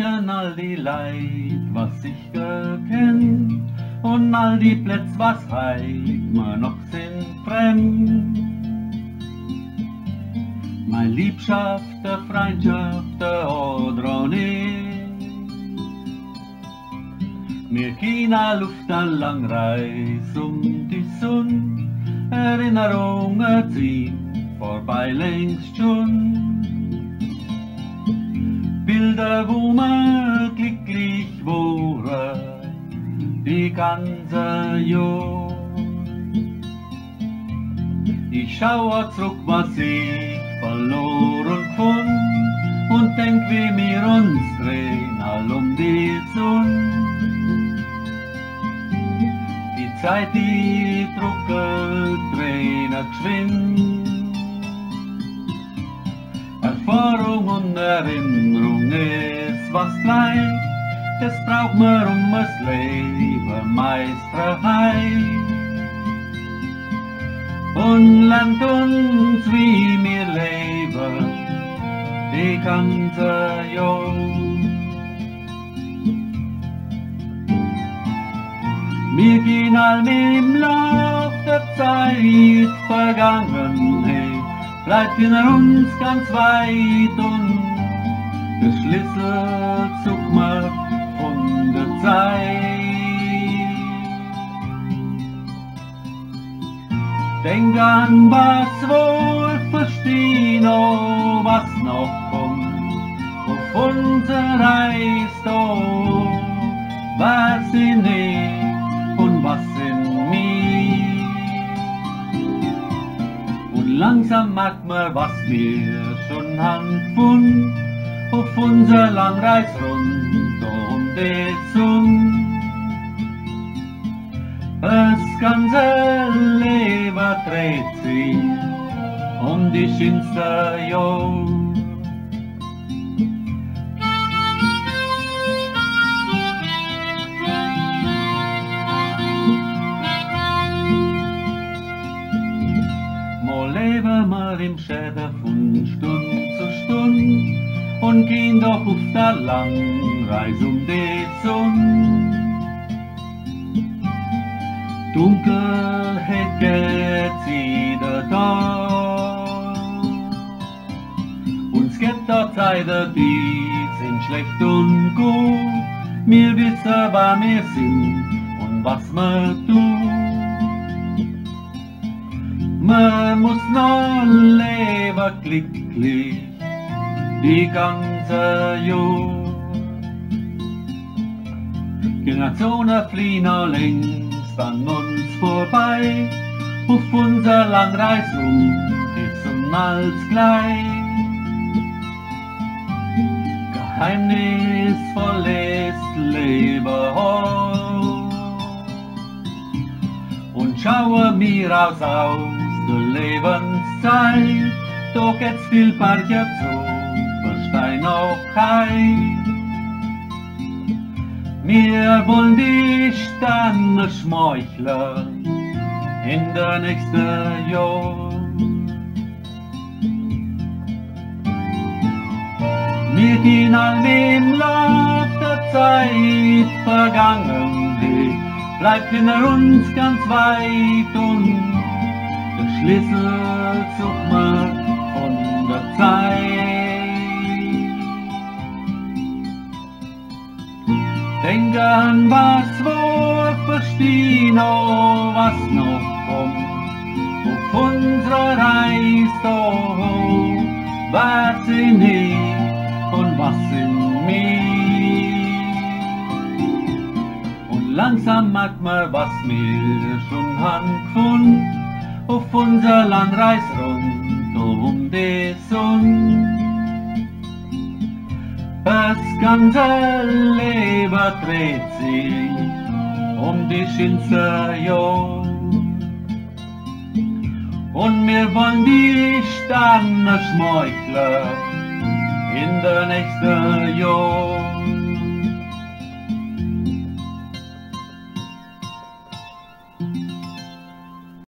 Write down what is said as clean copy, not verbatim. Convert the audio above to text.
vergehen all die Leid, was ich gekennt, und all die Plätz, was heit mir noch sind fremd. Mein Liebschafter, Freundschafter oder nicht, mir keiner Luft an lang Reis die Sonne, Erinnerungen ziehen vorbei längst schon. Bilder, wo man glücklich wurde, die ganze Jahr. Ich schaue zurück, was ich verloren fand, und denk, wie wir uns drehen, all die Sonne. Die Zeit, die druckelt, Tränen geschwind. Erfahrung und Erinnerung ist, was bleibt, das braucht man das Leben Meisterheit. Und lernt uns, wie wir leben, die ganze Jahr. Wir gehen all im Lauf der Zeit Vergangenheit, bleibt in uns ganz weit, und der Schlüssel zog mir von der Zeit. Denk an, was wohl verstehen, oh, was noch kommt, auf unser Reis, oh, was sind ich und was sind mir. Und langsam merkt man, was wir schon haben gefunden, auf unser Langreis rund die Sonne. Das ganze Leben dreht sich die schönste Jahr. Mal leben wir im Schäden von Stund zu Stund und gehen doch auf der Langreis die Sonne. Dunkelheit geht wieder da, uns gibt da Zeiten, die sind schlecht und gut. Wir wissen, wer wir sind und was wir tun. Man muss noch leben glücklich die ganze Jahr. Generationen fliehen noch längst an uns vorbei, auf unser Langreis ist uns alles gleich. Geheimnisvolles Leben und schaue mir aus der Lebenszeit, doch jetzt viel Parche zu, versteh noch kein. Wir wollen die Sterne schmeicheln in der nächsten Jahr. Wir gehen all im Lauf der Zeit Vergangenheit, bleibt hinter uns ganz weit, und der Schlüssel sucht man von der Zeit. Denk an, was wir verstehen, oh, was noch kommt, auf unserer Reise, oh, was sind ich und was sind wir. Und langsam merkt man, was wir schon haben gefunden, auf unser Landreis rund die Sonne. Das ganze Leben dreht sich die schönste Jahr. Und wir wollen die Sterne schmeicheln in der nächsten Jahr.